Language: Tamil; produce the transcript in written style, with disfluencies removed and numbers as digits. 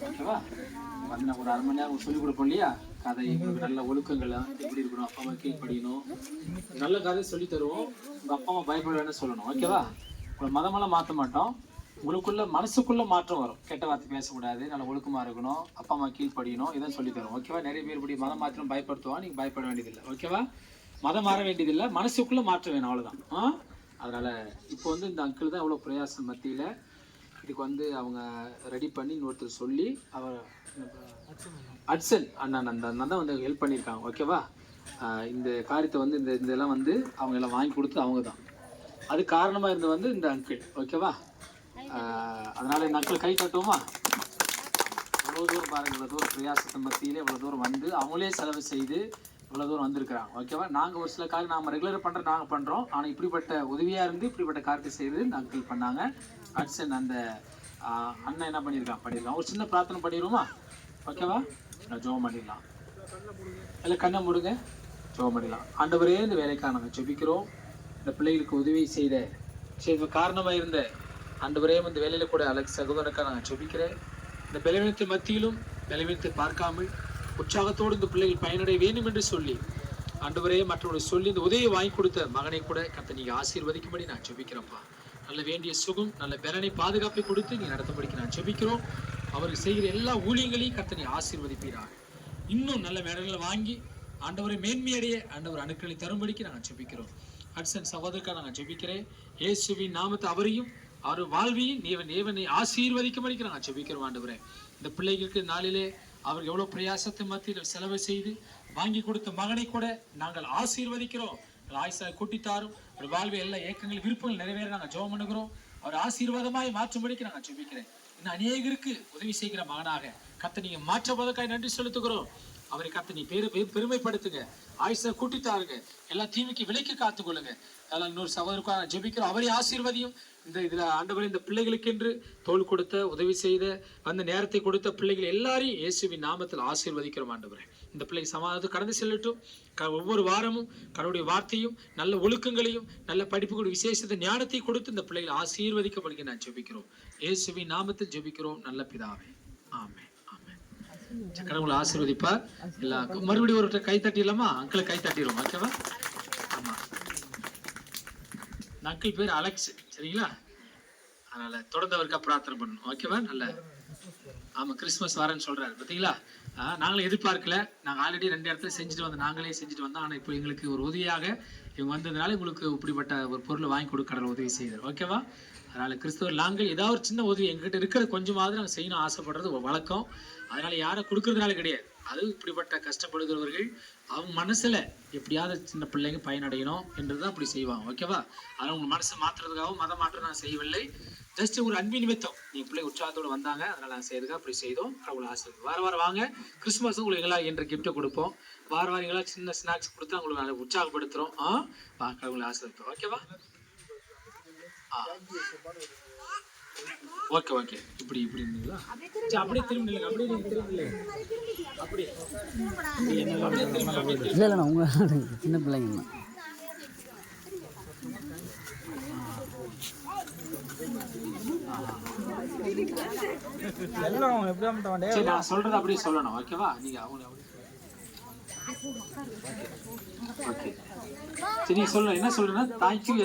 ஓகேவா? வந்து நான் ஒரு 1/2 மணி நேரம் சொல்லிக் கொடுப்போம் இல்லையா? கதை, நல்ல ஒழுக்கங்கள்லாம் எப்படி இருக்கணும், அப்பா அம்மா கீழ்ப்படியணும், நல்ல கதை சொல்லி தருவோம். உங்க அப்பா அம்மா பயப்பட வேணும்னு சொல்லணும். ஓகேவா? உங்களை மதமெல்லாம் மாற்ற மாட்டோம். உங்களுக்குள்ள மனசுக்குள்ள மாற்றம் வரும். கெட்ட வார்த்தை பேசக்கூடாது, நல்ல ஒழுக்கமா இருக்கணும், அப்பா அம்மா கீழ்ப்படியணும், இதான் சொல்லி தரும். ஓகேவா? நிறைய பேர் இப்படி மதம் மாற்றம் பயப்படுத்துவோம். நீங்க பயப்பட வேண்டியதில்லை. ஓகேவா? மதம் மாற வேண்டியதில்லை, மனசுக்குள்ள மாற்றம் வேணும், அவ்வளவுதான். அதனால இப்போ வந்து இந்த அங்கிள் தான் எவ்வளோ பிரயாசம் மத்தியில் இதுக்கு வந்து அவங்க ரெடி பண்ணி இன்னொருத்தர் சொல்லி அவர் அட்சன் அண்ணன் அந்த அண்ணன் தான் வந்து ஹெல்ப் பண்ணியிருக்காங்க. ஓகேவா? இந்த காரியத்தை வந்து இதெல்லாம் வந்து அவங்க எல்லாம் வாங்கி கொடுத்து அவங்க தான் அது காரணமாக இருந்து வந்து இந்த அங்கிள். ஓகேவா? அதனால இந்த அங்கிள் கை தட்டுவோமா? இவ்வளோ தூரம் பாருங்க, இவ்வளோ தூரம் பிரயாசத்தை மத்தியிலே இவ்வளோ தூரம் வந்து அவங்களே செலவு செய்து இவ்வளோ தூரம் வந்திருக்கிறாங்க. ஓகேவா? நாங்கள் ஒரு சில காரியம் நாம் ரெகுலராக பண்ணுறோம், நாங்கள் பண்ணுறோம். ஆனால் இப்படிப்பட்ட உதவியாக இருந்து இப்படிப்பட்ட காரியத்தை செய்து இந்த அங்கிள் பண்ணாங்க. அட்சன் அந்த அண்ணன் என்ன பண்ணியிருக்கான். ஒரு சின்ன பிரார்த்தனை பண்ணிடுவோமா? ஓகேவா? நான் ஜெபம் பண்ணிடலாம். இல்லை கண்ணை மூடுங்க, ஜெபம் பண்ணிடலாம். ஆண்டவரே, இந்த வேலைக்காக நாங்கள் ஜெபிக்கிறோம். இந்த பிள்ளைகளுக்கு உதவி செய்த காரணமாக இருந்த ஆண்டவரே, இந்த வேலையில் கூட அலெக்ஸ் சகோதரனுக்காக நாங்கள் ஜெபிக்கிறேன். இந்த பலவீனத்தை மத்தியிலும் பலவீனத்தை பார்க்காமல் உற்சாகத்தோடு இந்த பிள்ளைகள் பயனடைய வேண்டும் என்று சொல்லி ஆண்டவரே மற்றவர்களை சொல்லி இந்த உதவியை வாங்கி கொடுத்த மகனை கூட கர்த்தர் நீங்க ஆசீர்வதிக்கும்படி நான் ஜெபிக்கிறேன்ப்பா. நல்ல வேண்டிய சுகம், நல்ல பலனை, பாதுகாப்பை கொடுத்து நீ நடத்தபடிக்கு நான் ஜெபிக்கிறோம். அவர்கள் செய்கிற எல்லா ஊழியங்களையும் கர்த்தர் நீ ஆசீர்வதிப்பீராக. இன்னும் நல்ல மேடல்களை வாங்கி ஆண்டவரை மேன்மையடைய ஆண்டவர் அணுக்களை தரும்படிக்கு நாங்கள் ஜெபிக்கிறோம். அட்சன் சகோதரருக்காக நாங்கள் ஜெபிக்கிறேன். இயேசுவின் நாமத்தை அவரையும் அவர் வாழ்வையும் தேவனை ஆசீர்வதிக்கும்படிக்கு நாங்கள் ஜெபிக்கிறோம். ஆண்டவரே, இந்த பிள்ளைகளுக்கு நாளிலே அவர் எவ்வளவு பிரயாசத்தை மத்தியில் செலவு செய்து வாங்கி கொடுத்த மகனை கூட நாங்கள் ஆசீர்வதிக்கிறோம். ஆயுசை கூட்டித்தாரும் ஒரு வாழ்வை எல்லா ஏக்கங்கள் விருப்பங்கள் நிறைவேற நாங்கள் ஜெபம் பண்ணுகிறோம். அவர் ஆசீர்வாதமாய் மாற்றும்படிக்கு நாங்கள் ஜெபிக்கிறேன். இன்னும் அநேகருக்கு உதவி செய்கிற மகனாக கர்த்தர் நீங்க மாற்றப்பதற்காக நன்றி செலுத்துகிறோம். அவரை கர்த்தர் நீ பெருமைப்படுத்துங்க, ஆயுசை கூட்டித்தாருங்க, எல்லா தீமைக்கு விலைக்கு காத்துக்கொள்ளுங்க. அதெல்லாம் இன்னொரு சகோதரருக்காக ஜெபிக்கிறோம். அவரை ஆசீர்வதியும். இதுல ஆண்டவர் இந்த பிள்ளைகளுக்கு என்று தோள் கொடுத்த உதவி செய்த அந்த நேரத்தை கொடுத்த பிள்ளைகள் எல்லாரையும் இயேசுவின் நாமத்தில் ஆசீர்வதிக்கிறோம். ஆண்டவரே, இந்த பிள்ளைகள் சமாதானத்தை கடந்து செல்லட்டும். ஒவ்வொரு வாரமும் கடவுளுடைய வார்த்தையும் நல்ல ஒழுக்கங்களையும் நல்ல படிப்புகளுடைய விசேஷத்தை ஞானத்தை கொடுத்து இந்த பிள்ளைகளை ஆசீர்வதிக்கப்படுகிற நான் ஜெபிக்கிறோம். இயேசுவின் நாமத்தில் ஜெபிக்கிறோம் நல்ல பிதாவே, ஆமென். கடவுளை ஆசீர்வதிப்பார். எல்லாருக்கும் மறுபடியும் ஒரு கை தட்டிடலாமா? அங்கிளை கை தட்டிடுவோம். ஓகேவா? ஆமா, அங்கிள் பேர் அலெக்ஸ், சரிங்களா? அதனால தொடர்ந்து அவருக்கா பிரார்த்தனை பண்ணணும். ஓகேவா? நல்ல ஆமா, கிறிஸ்துமஸ் வரேன்னு சொல்றாரு பார்த்தீங்களா? நாங்களும் எதிர்பார்க்கல. நாங்கள் ஆல்ரெடி 2 இடத்துல செஞ்சுட்டு வந்தோம், நாங்களே செஞ்சுட்டு வந்தோம். ஆனால் இப்போ எங்களுக்கு ஒரு உதவியாக இவங்க வந்ததுனால உங்களுக்கு இப்படிப்பட்ட ஒரு பொருளை வாங்கி கொடுக்க கடவுள் உதவி செய்தார். ஓகேவா? அதனால கிறிஸ்தவர் நாங்கள் ஏதாவது ஒரு சின்ன உதவி எங்ககிட்ட இருக்கிறது கொஞ்சமாவது நாங்கள் செய்யணும் ஆசைப்படுறது வழக்கம். அதனால யாரை கொடுக்கறதுனால கிடையாது. அது இப்படிப்பட்ட கஷ்டப்படுகிறவர்கள் அவங்க மனசுல எப்படியாவது சின்ன பிள்ளைங்க பயனடையணும் என்றுதான் அப்படி செய்வாங்க. ஓகேவா? அதனால உங்க மனசை மாற்றுறதுக்காகவும் மத மாற்றம் நான் செய்யவில்லை. ஜஸ்ட் ஒரு அன்பின் நிமித்தம் நீங்க பிள்ளை உற்சாகத்தோடு வந்தாங்க, அதனால நான் செய்யறதுக்காக அப்படி செய்தோம். கடவுள் ஆசீர்வாதம். வாரம் வாங்க. கிறிஸ்துமஸ் உங்களுக்கு எல்லாம் என்ற கிஃப்ட்டை கொடுப்போம். வாரம் எல்லாம் சின்ன ஸ்நாக்ஸ் கொடுத்து உங்களுக்கு நல்லா உற்சாகப்படுத்துறோம். கடவுள் ஆசீர்வாதம். ஓகேவா? Okay okay. இப்படி இருந்தீங்களா? அப்படியே திரும்பி அப்படியே அப்படியே இல்லை உங்க சின்ன பிள்ளைங்க நான் சொல்றது அப்படியே சொல்லணும். ஓகேவா? நீங்க அவங்க ஓகே சரி, நீங்க சொல்ல என்ன சொல்றேன்னா தேங்க்யூ.